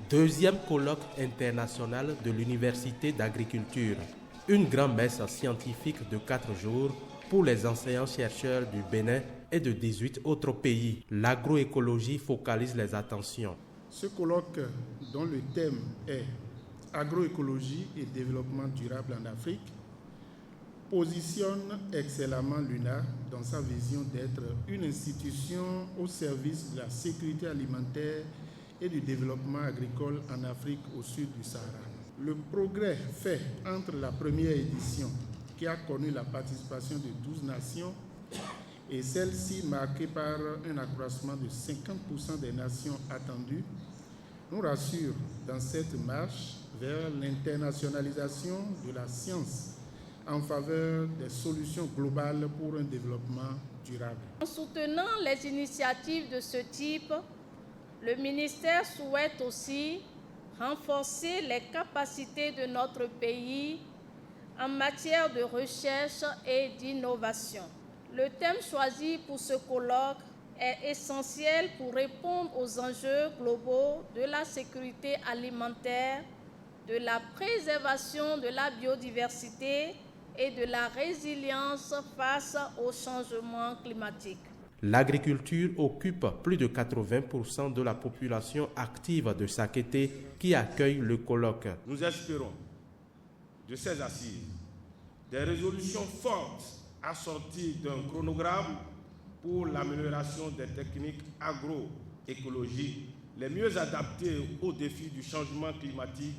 Deuxième colloque international de l'Université d'agriculture. Une grand-messe scientifique de 4 jours pour les enseignants-chercheurs du Bénin et de 18 autres pays. L'agroécologie focalise les attentions. Ce colloque, dont le thème est Agroécologie et développement durable en Afrique, positionne excellemment l'UNA dans sa vision d'être une institution au service de la sécurité alimentaire et du développement agricole en Afrique au sud du Sahara. Le progrès fait entre la première édition, qui a connu la participation de 12 nations, et celle-ci marquée par un accroissement de 50% des nations attendues, nous rassure dans cette marche vers l'internationalisation de la science en faveur des solutions globales pour un développement durable. En soutenant les initiatives de ce type, le ministère souhaite aussi renforcer les capacités de notre pays en matière de recherche et d'innovation. Le thème choisi pour ce colloque est essentiel pour répondre aux enjeux globaux de la sécurité alimentaire, de la préservation de la biodiversité et de la résilience face au changement climatique. L'agriculture occupe plus de 80% de la population active de Sakété qui accueille le colloque. Nous espérons de ces assises des résolutions fortes assorties d'un chronogramme pour l'amélioration des techniques agroécologiques les mieux adaptées aux défis du changement climatique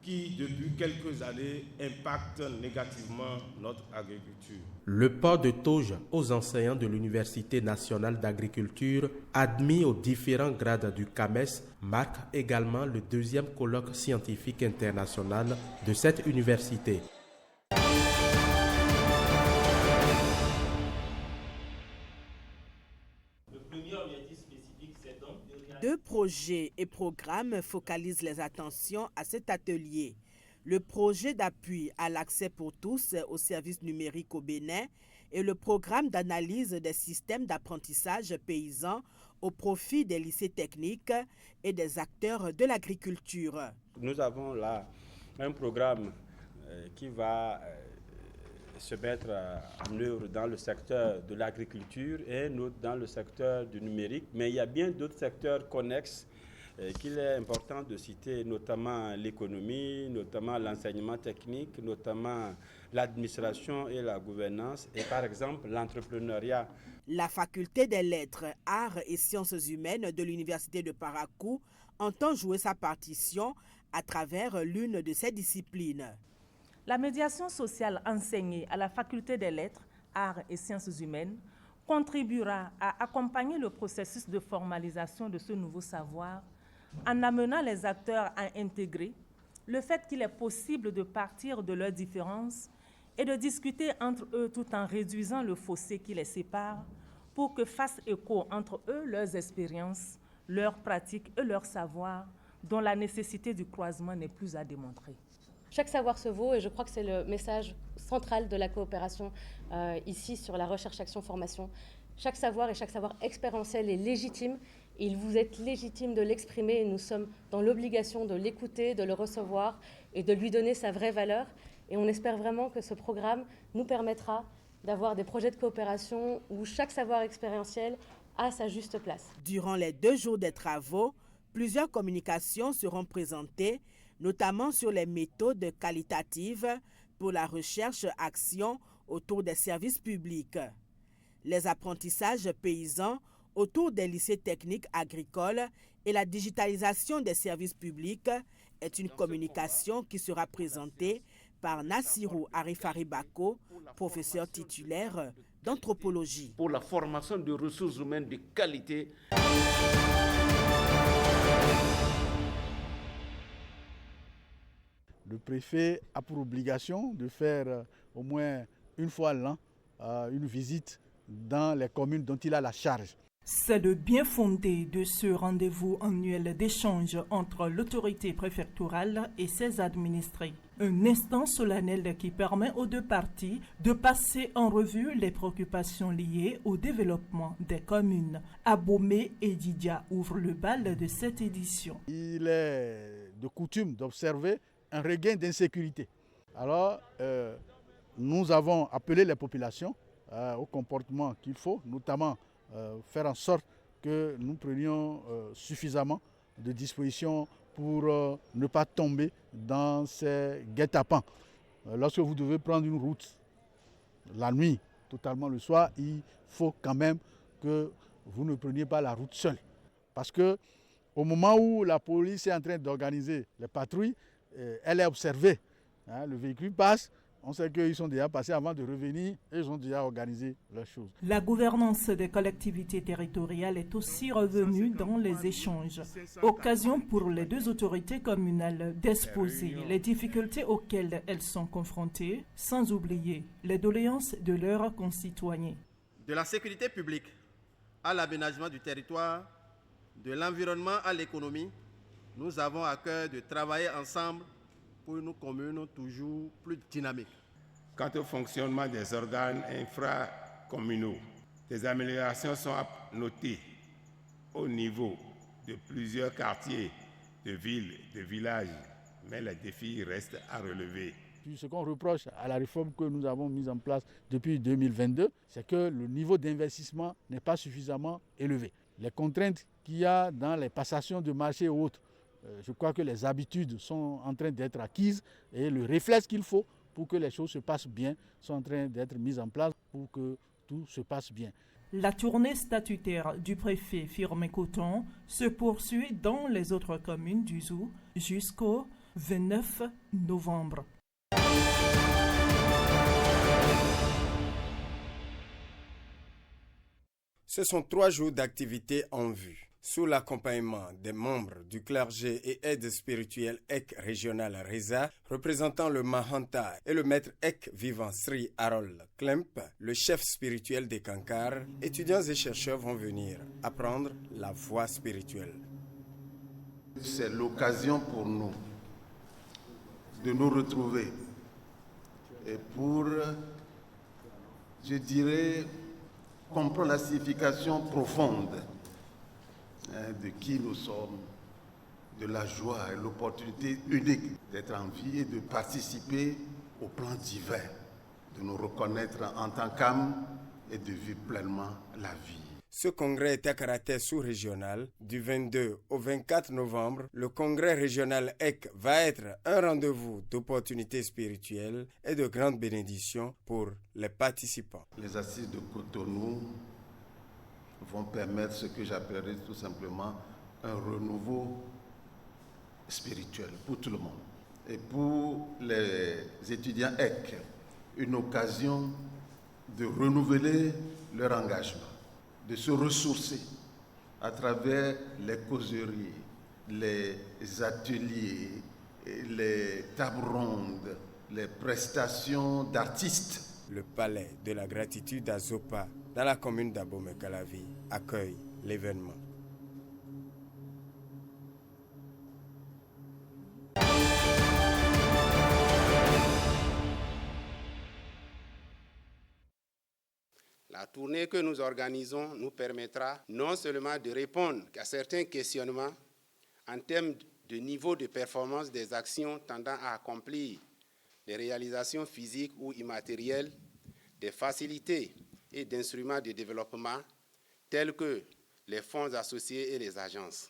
qui, depuis quelques années, impactent négativement notre agriculture. Le port de toge aux enseignants de l'Université nationale d'agriculture, admis aux différents grades du CAMES, marque également le deuxième colloque scientifique international de cette université. Deux projets et programmes focalisent les attentions à cet atelier. Le projet d'appui à l'accès pour tous aux services numériques au Bénin et le programme d'analyse des systèmes d'apprentissage paysans au profit des lycées techniques et des acteurs de l'agriculture. Nous avons là un programme qui va se mettre en œuvre dans le secteur de l'agriculture et dans le secteur du numérique. Mais il y a bien d'autres secteurs connexes qu'il est important de citer, notamment l'économie, notamment l'enseignement technique, notamment l'administration et la gouvernance et par exemple l'entrepreneuriat. La faculté des lettres, arts et sciences humaines de l'université de Parakou entend jouer sa partition à travers l'une de ces disciplines. La médiation sociale enseignée à la faculté des lettres, arts et sciences humaines contribuera à accompagner le processus de formalisation de ce nouveau savoir en amenant les acteurs à intégrer le fait qu'il est possible de partir de leurs différences et de discuter entre eux tout en réduisant le fossé qui les sépare pour que fassent écho entre eux leurs expériences, leurs pratiques et leurs savoirs dont la nécessité du croisement n'est plus à démontrer. Chaque savoir se vaut et je crois que c'est le message central de la coopération ici sur la recherche, action, formation. Chaque savoir et chaque savoir expérientiel est légitime et il vous est légitime de l'exprimer et nous sommes dans l'obligation de l'écouter, de le recevoir et de lui donner sa vraie valeur. Et on espère vraiment que ce programme nous permettra d'avoir des projets de coopération où chaque savoir expérientiel a sa juste place. Durant les 2 jours des travaux, plusieurs communications seront présentées, notamment sur les méthodes qualitatives pour la recherche-action autour des services publics. Les apprentissages paysans autour des lycées techniques agricoles et la digitalisation des services publics est une communication qui sera présentée par Nassirou Arifari Bako, professeur titulaire d'anthropologie. Pour la formation de ressources humaines de qualité. Le préfet a pour obligation de faire au moins une fois l'an une visite dans les communes dont il a la charge. C'est le bien fondé de ce rendez-vous annuel d'échange entre l'autorité préfectorale et ses administrés. Un instant solennel qui permet aux deux parties de passer en revue les préoccupations liées au développement des communes. Abomey et Didia ouvrent le bal de cette édition. Il est de coutume d'observer un regain d'insécurité. Alors, nous avons appelé les populations au comportement qu'il faut, notamment faire en sorte que nous prenions suffisamment de dispositions pour ne pas tomber dans ces guet-apens. Lorsque vous devez prendre une route la nuit, totalement le soir, il faut quand même que vous ne preniez pas la route seule. Parce que au moment où la police est en train d'organiser les patrouilles, elle est observée. Le véhicule passe. On sait qu'ils sont déjà passés avant de revenir et ils ont déjà organisé leurs choses. La gouvernance des collectivités territoriales est aussi revenue dans les échanges. Occasion pour les deux autorités communales d'exposer les difficultés auxquelles elles sont confrontées, sans oublier les doléances de leurs concitoyens. De la sécurité publique à l'aménagement du territoire, de l'environnement à l'économie, nous avons à cœur de travailler ensemble pour une commune toujours plus dynamique. Quant au fonctionnement des organes infracommunaux, des améliorations sont à noter au niveau de plusieurs quartiers, de villes, de villages, mais les défis restent à relever. Ce qu'on reproche à la réforme que nous avons mise en place depuis 2022, c'est que le niveau d'investissement n'est pas suffisamment élevé. Les contraintes qu'il y a dans les passations de marché et autres, je crois que les habitudes sont en train d'être acquises et le réflexe qu'il faut pour que les choses se passent bien sont en train d'être mises en place pour que tout se passe bien. La tournée statutaire du préfet Firmin Coton se poursuit dans les autres communes du Zou jusqu'au 29 novembre. Ce sont 3 jours d'activité en vue. Sous l'accompagnement des membres du clergé et aide spirituelle EC régional Reza, représentant le Mahanta et le maître EC vivant Sri Harold Klemp, le chef spirituel des Kankar, étudiants et chercheurs vont venir apprendre la voie spirituelle. C'est l'occasion pour nous de nous retrouver et pour, je dirais, comprendre la signification profonde de qui nous sommes, de la joie et l'opportunité unique d'être en vie et de participer au plan divin, de nous reconnaître en tant qu'âme et de vivre pleinement la vie. Ce congrès est à caractère sous-régional. Du 22 au 24 novembre, le congrès régional EC va être un rendez-vous d'opportunités spirituelles et de grandes bénédictions pour les participants. Les assises de Cotonou vont permettre ce que j'appellerais tout simplement un renouveau spirituel pour tout le monde. Et pour les étudiants EC, une occasion de renouveler leur engagement, de se ressourcer à travers les causeries, les ateliers, les tables rondes, les prestations d'artistes. Le palais de la gratitude à Zopa, dans la commune d'Abomey-Calavi, accueille l'événement. La tournée que nous organisons nous permettra non seulement de répondre à certains questionnements en termes de niveau de performance des actions tendant à accomplir les réalisations physiques ou immatérielles, des facilités et d'instruments de développement tels que les fonds associés et les agences.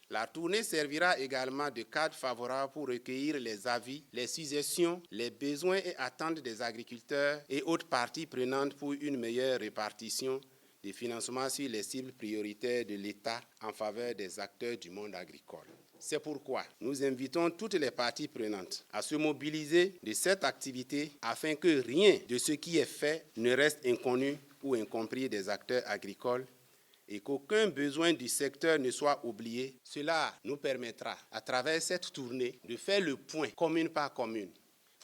La tournée servira également de cadre favorable pour recueillir les avis, les suggestions, les besoins et attentes des agriculteurs et autres parties prenantes pour une meilleure répartition des financements sur les cibles prioritaires de l'État en faveur des acteurs du monde agricole. C'est pourquoi nous invitons toutes les parties prenantes à se mobiliser de cette activité afin que rien de ce qui est fait ne reste inconnu ou incompris des acteurs agricoles et qu'aucun besoin du secteur ne soit oublié. Cela nous permettra, à travers cette tournée, de faire le point, commune par commune,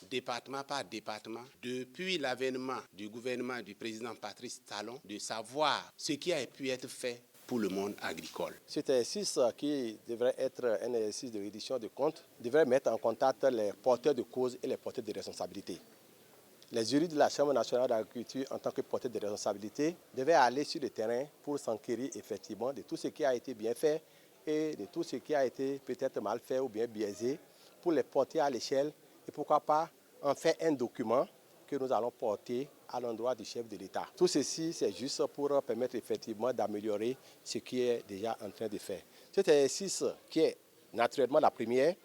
département par département, depuis l'avènement du gouvernement du président Patrice Talon, de savoir ce qui a pu être fait pour le monde agricole. Cet exercice qui devrait être un exercice de reddition de comptes devrait mettre en contact les porteurs de causes et les porteurs de responsabilités. Les jurys de la Chambre nationale d'agriculture, en tant que porteurs de responsabilité, devaient aller sur le terrain pour s'enquérir effectivement de tout ce qui a été bien fait et de tout ce qui a été peut-être mal fait ou bien biaisé, pour les porter à l'échelle et pourquoi pas en faire un document que nous allons porter à l'endroit du chef de l'État. Tout ceci, c'est juste pour permettre effectivement d'améliorer ce qui est déjà en train de faire. Cet exercice, qui est naturellement la première,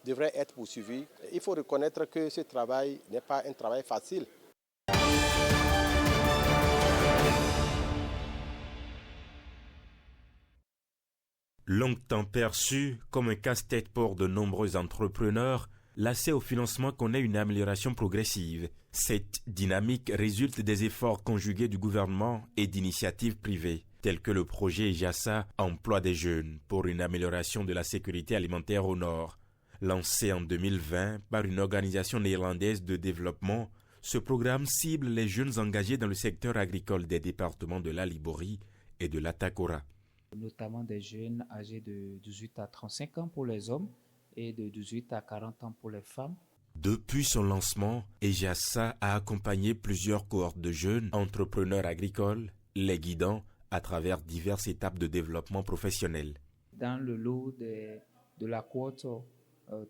devrait être poursuivi. Il faut reconnaître que ce travail n'est pas un travail facile. Longtemps perçu comme un casse-tête pour de nombreux entrepreneurs, l'accès au financement connaît une amélioration progressive. Cette dynamique résulte des efforts conjugués du gouvernement et d'initiatives privées, tels que le projet JASA Emploi des jeunes pour une amélioration de la sécurité alimentaire au Nord. Lancé en 2020 par une organisation néerlandaise de développement, ce programme cible les jeunes engagés dans le secteur agricole des départements de la Liborie et de l'Atakora. Notamment des jeunes âgés de 18 à 35 ans pour les hommes et de 18 à 40 ans pour les femmes. Depuis son lancement, EJASA a accompagné plusieurs cohortes de jeunes entrepreneurs agricoles, les guidant à travers diverses étapes de développement professionnel. Dans le lot de la cohorte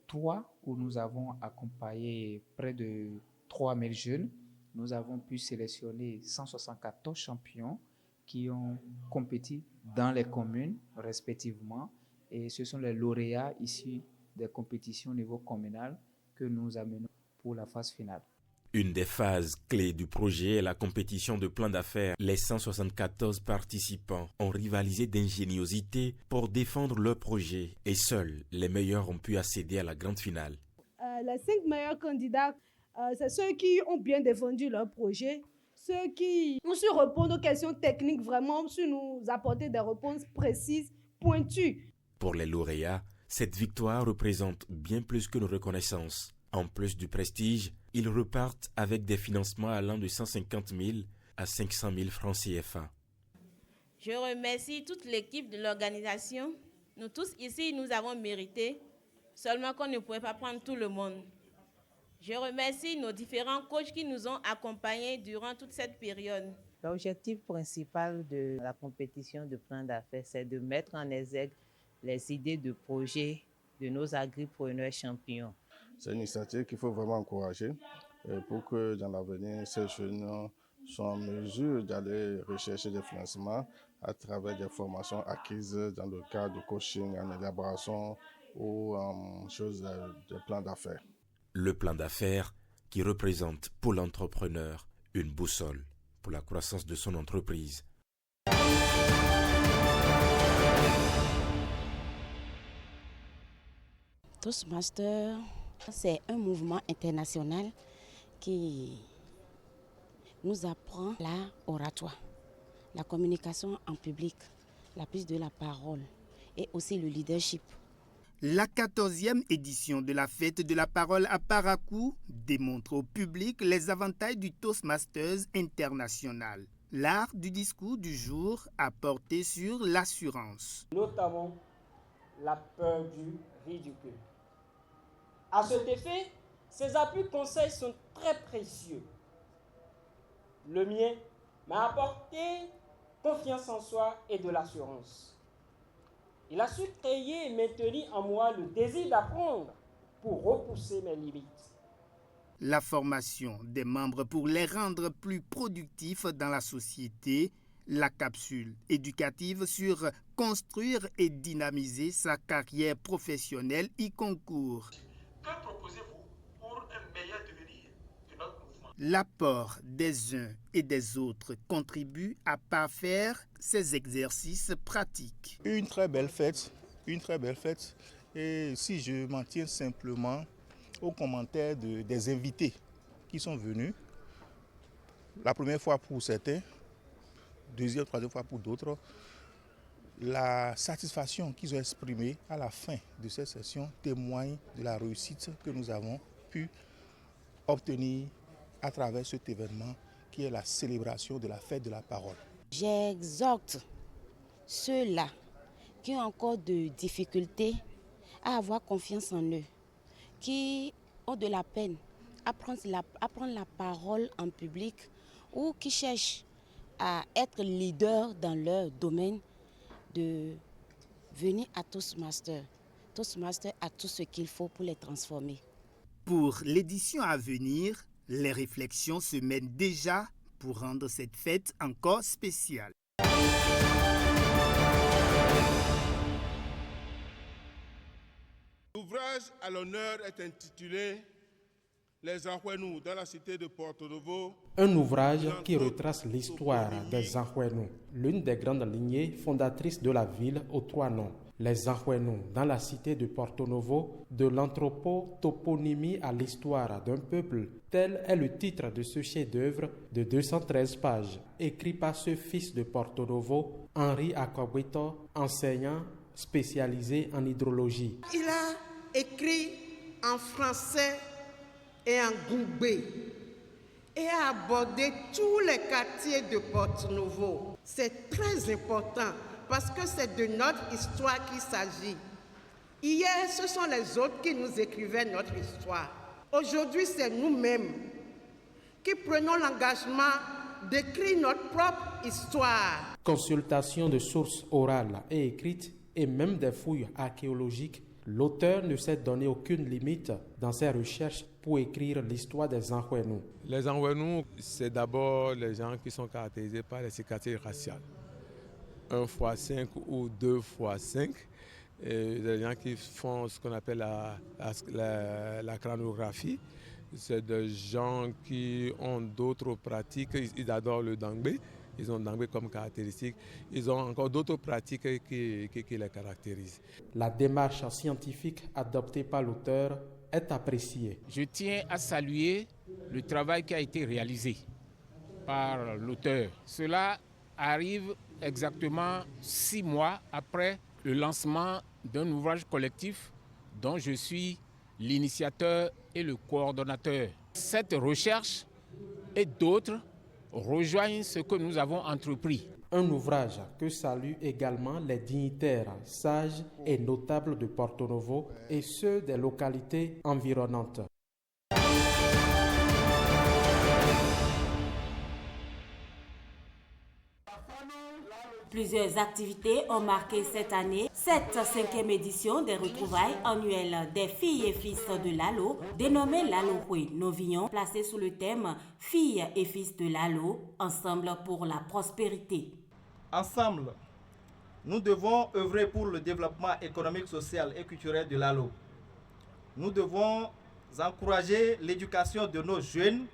3, où nous avons accompagné près de 3000 jeunes, nous avons pu sélectionner 174 champions qui ont compétit dans les communes respectivement, et ce sont les lauréats issus des compétitions au niveau communal que nous amenons pour la phase finale. Une des phases clés du projet est la compétition de plan d'affaires. Les 174 participants ont rivalisé d'ingéniosité pour défendre leur projet et seuls les meilleurs ont pu accéder à la grande finale. Les 5 meilleurs candidats, c'est ceux qui ont bien défendu leur projet, ceux qui ont su répondre aux questions techniques, vraiment su nous apporter des réponses précises, pointues. Pour les lauréats, cette victoire représente bien plus qu'une reconnaissance. En plus du prestige, ils repartent avec des financements allant de 150 000 à 500 000 francs CFA. Je remercie toute l'équipe de l'organisation. Nous tous ici, nous avons mérité, seulement qu'on ne pouvait pas prendre tout le monde. Je remercie nos différents coachs qui nous ont accompagnés durant toute cette période. L'objectif principal de la compétition de plan d'affaires, c'est de mettre en exergue les idées de projet de nos agripreneurs champions. C'est une initiative qu'il faut vraiment encourager pour que dans l'avenir, ces jeunes soient en mesure d'aller rechercher des financements à travers des formations acquises dans le cadre de coaching en élaboration ou en choses de plan d'affaires. Le plan d'affaires qui représente pour l'entrepreneur une boussole pour la croissance de son entreprise. Toastmaster, c'est un mouvement international qui nous apprend l'oratoire, la communication en public, la prise de la parole et aussi le leadership. La 14e édition de la fête de la parole à Parakou démontre au public les avantages du Toastmasters international. L'art du discours du jour a porté sur l'assurance. Notamment la peur du ridicule. À cet effet, ces appuis conseils sont très précieux. Le mien m'a apporté confiance en soi et de l'assurance. Il a su créer et maintenir en moi le désir d'apprendre pour repousser mes limites. La formation des membres pour les rendre plus productifs dans la société, la capsule éducative sur construire et dynamiser sa carrière professionnelle y concourt. Que proposez-vous pour un meilleur devenir de notre mouvement? L'apport des uns et des autres contribue à parfaire ces exercices pratiques. Une très belle fête. Et si je m'en tiens simplement aux commentaires des invités qui sont venus, la première fois pour certains, deuxième, troisième fois pour d'autres, la satisfaction qu'ils ont exprimée à la fin de cette session témoigne de la réussite que nous avons pu obtenir à travers cet événement qui est la célébration de la fête de la parole? J'exhorte ceux-là qui ont encore de difficultés à avoir confiance en eux, qui ont de la peine à prendre la parole en public ou qui cherchent à être leader dans leur domaine, de venir à Toastmasters. Toastmasters a tout ce qu'il faut pour les transformer. Pour l'édition à venir, les réflexions se mènent déjà pour rendre cette fête encore spéciale. L'ouvrage à l'honneur est intitulé « Les Anhouenous dans la cité de Porto Novo ». Un ouvrage qui retrace l'histoire des Anhouenous, l'une des grandes lignées fondatrices de la ville aux 3 noms. Les Anhouenous dans la cité de Porto Novo, de l'anthropo-toponymie à l'histoire d'un peuple. Tel est le titre de ce chef-d'œuvre de 213 pages, écrit par ce fils de Porto Novo, Henri Akogbeto, enseignant spécialisé en hydrologie. Il a écrit en français et en goubé et a abordé tous les quartiers de Porto Novo. C'est très important parce que c'est de notre histoire qu'il s'agit. Hier, ce sont les autres qui nous écrivaient notre histoire. Aujourd'hui, c'est nous-mêmes qui prenons l'engagement d'écrire notre propre histoire. Consultation de sources orales et écrites et même des fouilles archéologiques, l'auteur ne s'est donné aucune limite dans ses recherches pour écrire l'histoire des Anhouenous. Les Anhouenous, c'est d'abord les gens qui sont caractérisés par les cicatrices raciales. 1x5 ou 2x5. Des gens qui font ce qu'on appelle la crânographie. C'est des gens qui ont d'autres pratiques. Ils adorent le dangbe. Ils ont le dangbe comme caractéristique. Ils ont encore d'autres pratiques qui les caractérisent. La démarche scientifique adoptée par l'auteur est appréciée. Je tiens à saluer le travail qui a été réalisé par l'auteur. Cela arrive exactement 6 mois après le lancement d'un ouvrage collectif dont je suis l'initiateur et le coordonnateur. Cette recherche et d'autres rejoignent ce que nous avons entrepris. Un ouvrage que saluent également les dignitaires, sages et notables de Porto Novo et ceux des localités environnantes. Plusieurs activités ont marqué cette année cette 5e édition des retrouvailles annuelles des filles et fils de Lalo, dénommée Lalo-Houé Novillon, placée sous le thème « Filles et fils de Lalo, ensemble pour la prospérité ». Ensemble, nous devons œuvrer pour le développement économique, social et culturel de Lalo. Nous devons encourager l'éducation de nos jeunes,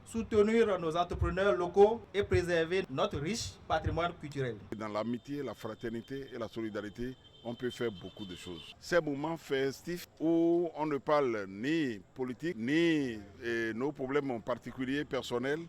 soutenir nos entrepreneurs locaux et préserver notre riche patrimoine culturel. Dans l'amitié, la fraternité et la solidarité, on peut faire beaucoup de choses. Ces moments festifs où on ne parle ni politique, ni nos problèmes particuliers, personnels,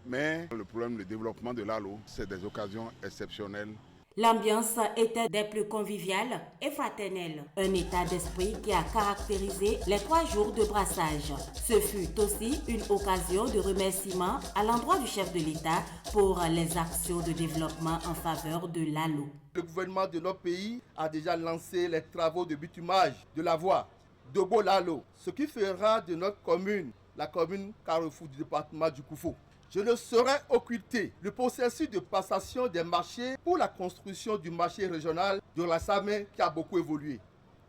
mais le problème du développement de Lalo, c'est des occasions exceptionnelles. L'ambiance était des plus conviviales et fraternelle. Un état d'esprit qui a caractérisé les 3 jours de brassage. Ce fut aussi une occasion de remerciement à l'endroit du chef de l'État pour les actions de développement en faveur de Lalo. Le gouvernement de notre pays a déjà lancé les travaux de bitumage de la voie Dobo-Lalo, ce qui fera de notre commune la commune carrefour du département du Koufo. Je ne saurais occulter le processus de passation des marchés pour la construction du marché régional de la Samé qui a beaucoup évolué.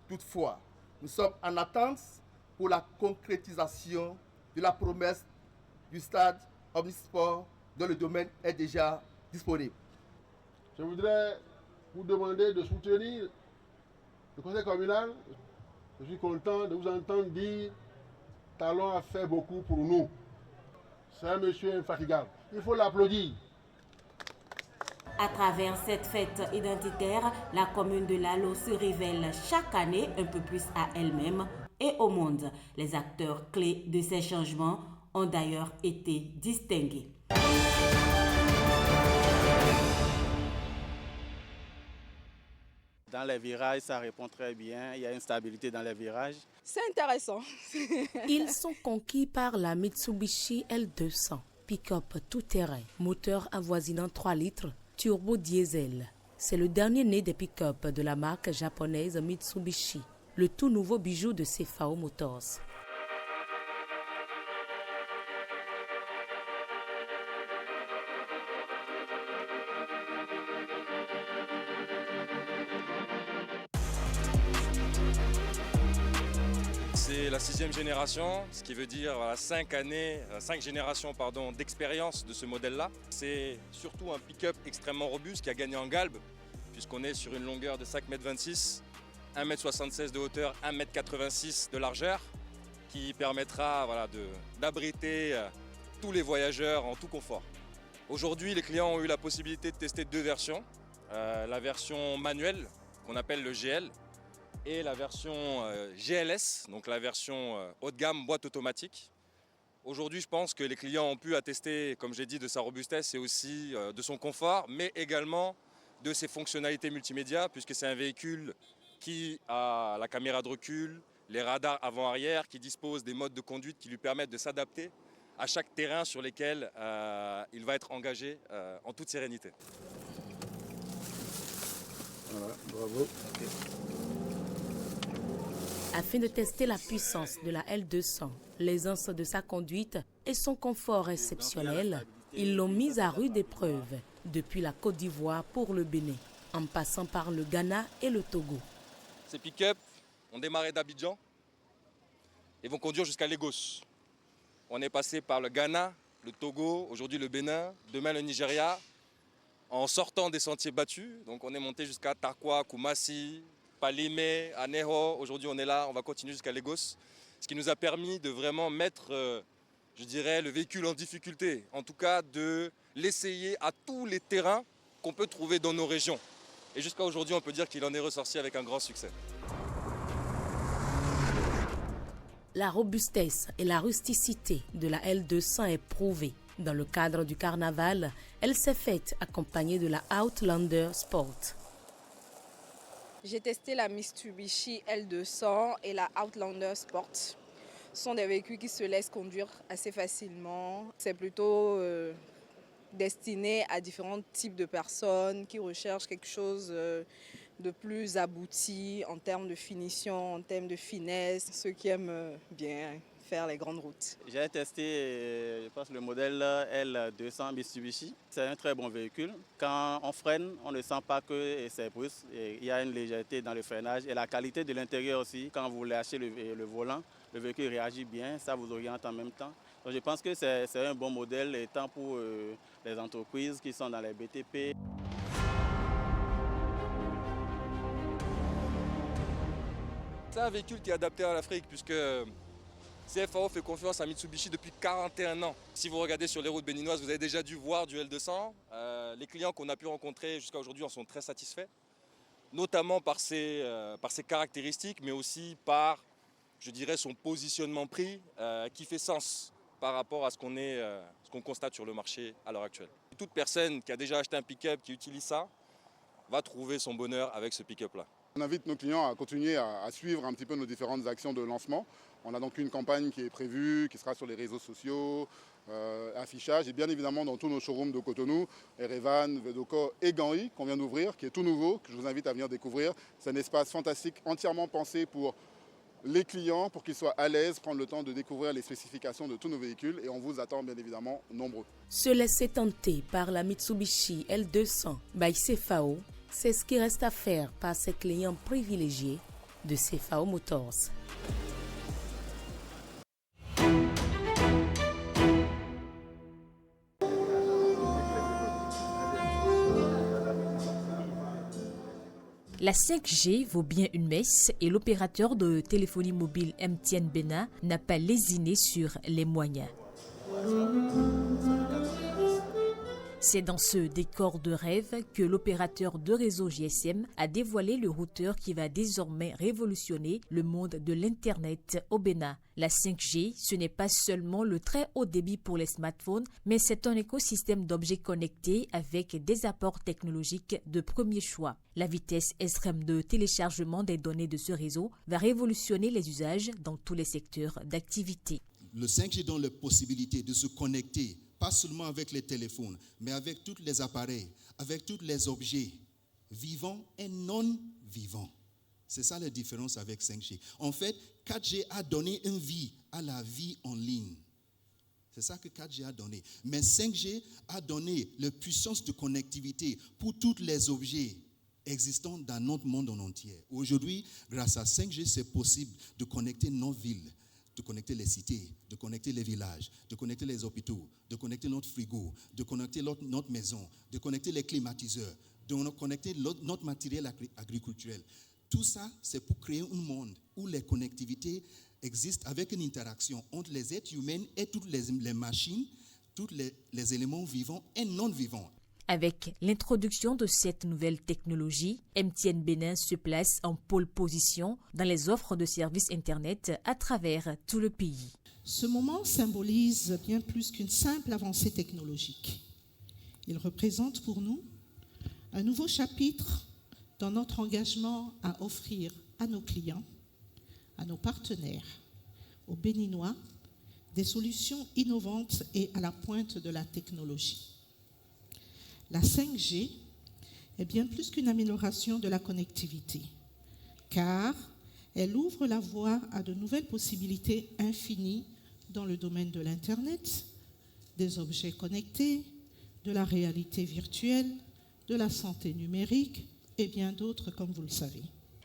Toutefois, nous sommes en attente pour la concrétisation de la promesse du stade Omnisport dont le domaine est déjà disponible. Je voudrais vous demander de soutenir le conseil communal. Je suis content de vous entendre dire « Talon a fait beaucoup pour nous ». C'est un monsieur infatigable. Il faut l'applaudir. À travers cette fête identitaire, la commune de Lalo se révèle chaque année un peu plus à elle-même et au monde. Les acteurs clés de ces changements ont d'ailleurs été distingués. Dans les virages, ça répond très bien. Il y a une stabilité dans les virages. C'est intéressant. Ils sont conquis par la Mitsubishi L200, pick-up tout-terrain, moteur avoisinant 3 litres, turbo diesel. C'est le dernier né des pick-up de la marque japonaise Mitsubishi, le tout nouveau bijou de CFAO Motors. C'est la 6e génération, ce qui veut dire 5 générations d'expérience de ce modèle-là. C'est surtout un pick-up extrêmement robuste qui a gagné en galbe, puisqu'on est sur une longueur de 5,26 m, 1,76 m de hauteur, 1,86 m de largeur, qui permettra d'abriter tous les voyageurs en tout confort. Aujourd'hui, les clients ont eu la possibilité de tester 2 versions. La version manuelle, qu'on appelle le GL, et la version GLS, donc la version haut de gamme boîte automatique. Aujourd'hui, je pense que les clients ont pu attester, comme j'ai dit, de sa robustesse et aussi de son confort, mais également de ses fonctionnalités multimédia, puisque c'est un véhicule qui a la caméra de recul, les radars avant-arrière, qui dispose des modes de conduite qui lui permettent de s'adapter à chaque terrain sur lesquels il va être engagé en toute sérénité. Voilà, bravo. Okay. Afin de tester la puissance de la L200, l'aisance de sa conduite et son confort exceptionnel, ils l'ont mise à rude épreuve, depuis la Côte d'Ivoire pour le Bénin, en passant par le Ghana et le Togo. Ces pick-up ont démarré d'Abidjan et vont conduire jusqu'à Lagos. On est passé par le Ghana, le Togo, aujourd'hui le Bénin, demain le Nigeria, en sortant des sentiers battus. Donc on est monté jusqu'à Tarkwa, Koumassi, Palimé, Aneho. Aujourd'hui on est là, on va continuer jusqu'à Lagos. Ce qui nous a permis de vraiment mettre, je dirais, le véhicule en difficulté. En tout cas de l'essayer à tous les terrains qu'on peut trouver dans nos régions. Et jusqu'à aujourd'hui on peut dire qu'il en est ressorti avec un grand succès. La robustesse et la rusticité de la L200 est prouvée. Dans le cadre du carnaval, elle s'est faite accompagnée de la Outlander Sport. J'ai testé la Mitsubishi L200 et la Outlander Sport. Ce sont des véhicules qui se laissent conduire assez facilement. C'est plutôt destiné à différents types de personnes qui recherchent quelque chose de plus abouti en termes de finition, en termes de finesse, ceux qui aiment bien faire les grandes routes. J'ai testé, je pense, le modèle L200 Mitsubishi. C'est un très bon véhicule. Quand on freine, on ne sent pas que c'est brusque. Il y a une légèreté dans le freinage et la qualité de l'intérieur aussi. Quand vous lâchez le volant, le véhicule réagit bien, ça vous oriente en même temps. Donc je pense que c'est un bon modèle, tant pour les entreprises qui sont dans les BTP. C'est un véhicule qui est adapté à l'Afrique puisque CFAO fait confiance à Mitsubishi depuis 41 ans. Si vous regardez sur les routes béninoises, vous avez déjà dû voir du L200. Les clients qu'on a pu rencontrer jusqu'à aujourd'hui en sont très satisfaits, notamment par ses caractéristiques, mais aussi par, je dirais, son positionnement prix qui fait sens par rapport à ce qu'on constate sur le marché à l'heure actuelle. Toute personne qui a déjà acheté un pick-up, qui utilise ça, va trouver son bonheur avec ce pick-up-là. On invite nos clients à continuer à suivre un petit peu nos différentes actions de lancement. On a donc une campagne qui est prévue, qui sera sur les réseaux sociaux, affichage, et bien évidemment dans tous nos showrooms de Cotonou, Erevan, Vedoko et Gangui qu'on vient d'ouvrir, qui est tout nouveau, que je vous invite à venir découvrir. C'est un espace fantastique, entièrement pensé pour les clients, pour qu'ils soient à l'aise, prendre le temps de découvrir les spécifications de tous nos véhicules, et on vous attend bien évidemment nombreux. Se laisser tenter par la Mitsubishi L200 by CFAO, c'est ce qui reste à faire par ces clients privilégiés de CFAO Motors. La 5G vaut bien une messe et l'opérateur de téléphonie mobile MTN Bénin n'a pas lésiné sur les moyens. C'est dans ce décor de rêve que l'opérateur de réseau GSM a dévoilé le routeur qui va désormais révolutionner le monde de l'Internet au Bénin. La 5G, ce n'est pas seulement le très haut débit pour les smartphones, mais c'est un écosystème d'objets connectés avec des apports technologiques de premier choix. La vitesse extrême de téléchargement des données de ce réseau va révolutionner les usages dans tous les secteurs d'activité. Le 5G donne la possibilité de se connecter, pas seulement avec les téléphones, mais avec tous les appareils, avec tous les objets vivants et non vivants. C'est ça la différence avec 5G. En fait, 4G a donné une vie à la vie en ligne. C'est ça que 4G a donné. Mais 5G a donné la puissance de connectivité pour tous les objets existants dans notre monde en entier. Aujourd'hui, grâce à 5G, c'est possible de connecter nos villes, de connecter les cités, de connecter les villages, de connecter les hôpitaux, de connecter notre frigo, de connecter notre maison, de connecter les climatiseurs, de connecter notre matériel agriculturel. Tout ça, c'est pour créer un monde où les connectivités existent avec une interaction entre les êtres humains et toutes les machines, tous les éléments vivants et non vivants. Avec l'introduction de cette nouvelle technologie, MTN Bénin se place en pole position dans les offres de services Internet à travers tout le pays. Ce moment symbolise bien plus qu'une simple avancée technologique. Il représente pour nous un nouveau chapitre dans notre engagement à offrir à nos clients, à nos partenaires, aux Béninois, des solutions innovantes et à la pointe de la technologie. La 5G est bien plus qu'une amélioration de la connectivité, car elle ouvre la voie à de nouvelles possibilités infinies dans le domaine de l'Internet, des objets connectés, de la réalité virtuelle, de la santé numérique et bien d'autres, comme vous le savez.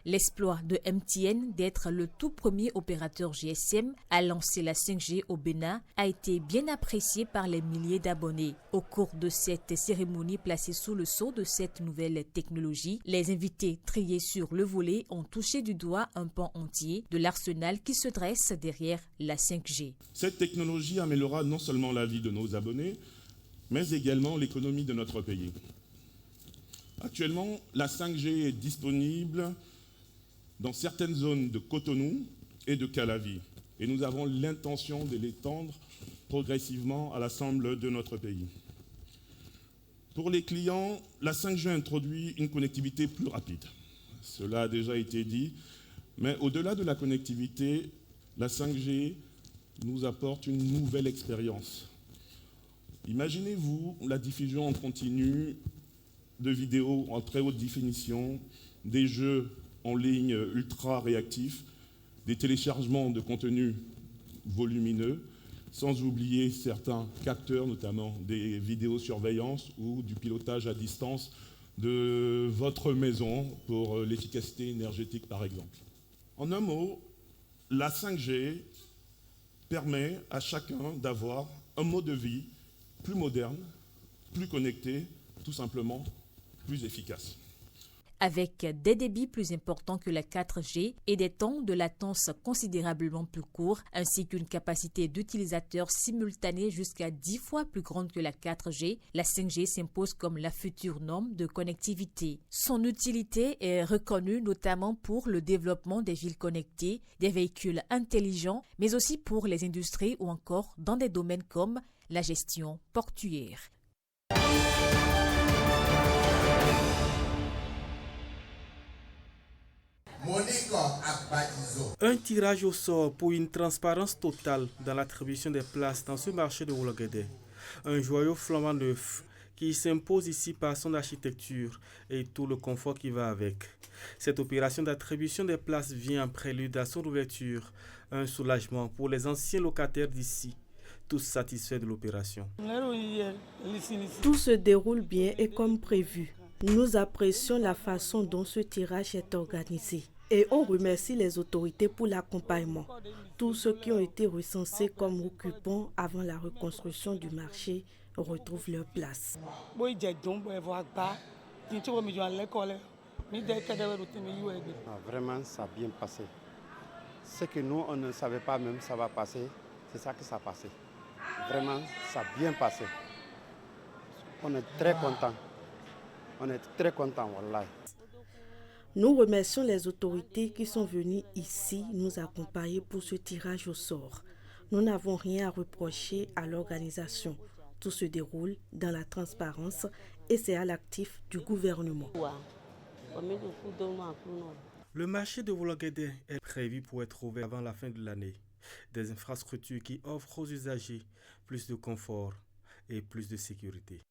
L'exploit de MTN d'être le tout premier opérateur GSM à lancer la 5G au Bénin a été bien apprécié par les milliers d'abonnés. Au cours de cette cérémonie placée sous le sceau de cette nouvelle technologie, les invités triés sur le volet ont touché du doigt un pan entier de l'arsenal qui se dresse derrière la 5G. Cette technologie améliorera non seulement la vie de nos abonnés, mais également l'économie de notre pays. Actuellement, la 5G est disponible dans certaines zones de Cotonou et de Calavi. Et nous avons l'intention de l'étendre progressivement à l'ensemble de notre pays. Pour les clients, la 5G introduit une connectivité plus rapide. Cela a déjà été dit, mais au-delà de la connectivité, la 5G nous apporte une nouvelle expérience. Imaginez-vous la diffusion en continu de vidéos en très haute définition, des jeux en ligne ultra réactifs, des téléchargements de contenus volumineux, sans oublier certains capteurs, notamment des vidéosurveillance ou du pilotage à distance de votre maison pour l'efficacité énergétique par exemple. En un mot, la 5G permet à chacun d'avoir un mode de vie plus moderne, plus connecté, tout simplement plus efficace. Avec des débits plus importants que la 4G et des temps de latence considérablement plus courts, ainsi qu'une capacité d'utilisateurs simultanée jusqu'à 10 fois plus grande que la 4G, la 5G s'impose comme la future norme de connectivité. Son utilité est reconnue notamment pour le développement des villes connectées, des véhicules intelligents, mais aussi pour les industries ou encore dans des domaines comme la gestion portuaire. Un tirage au sort pour une transparence totale dans l'attribution des places dans ce marché de Ouloguédé. Un joyau flambant neuf qui s'impose ici par son architecture et tout le confort qui va avec. Cette opération d'attribution des places vient en prélude à son ouverture, un soulagement pour les anciens locataires d'ici, tous satisfaits de l'opération. Tout se déroule bien et comme prévu. Nous apprécions la façon dont ce tirage est organisé. Et on remercie les autorités pour l'accompagnement. Tous ceux qui ont été recensés comme occupants avant la reconstruction du marché retrouvent leur place. Vraiment, ça a bien passé. Ce que nous, on ne savait pas même ça va passer, c'est ça que ça a passé. Vraiment, ça a bien passé. On est très contents. On est très contents, wallahi. Nous remercions les autorités qui sont venues ici nous accompagner pour ce tirage au sort. Nous n'avons rien à reprocher à l'organisation. Tout se déroule dans la transparence et c'est à l'actif du gouvernement. Le marché de Wologede est prévu pour être ouvert avant la fin de l'année. Des infrastructures qui offrent aux usagers plus de confort et plus de sécurité.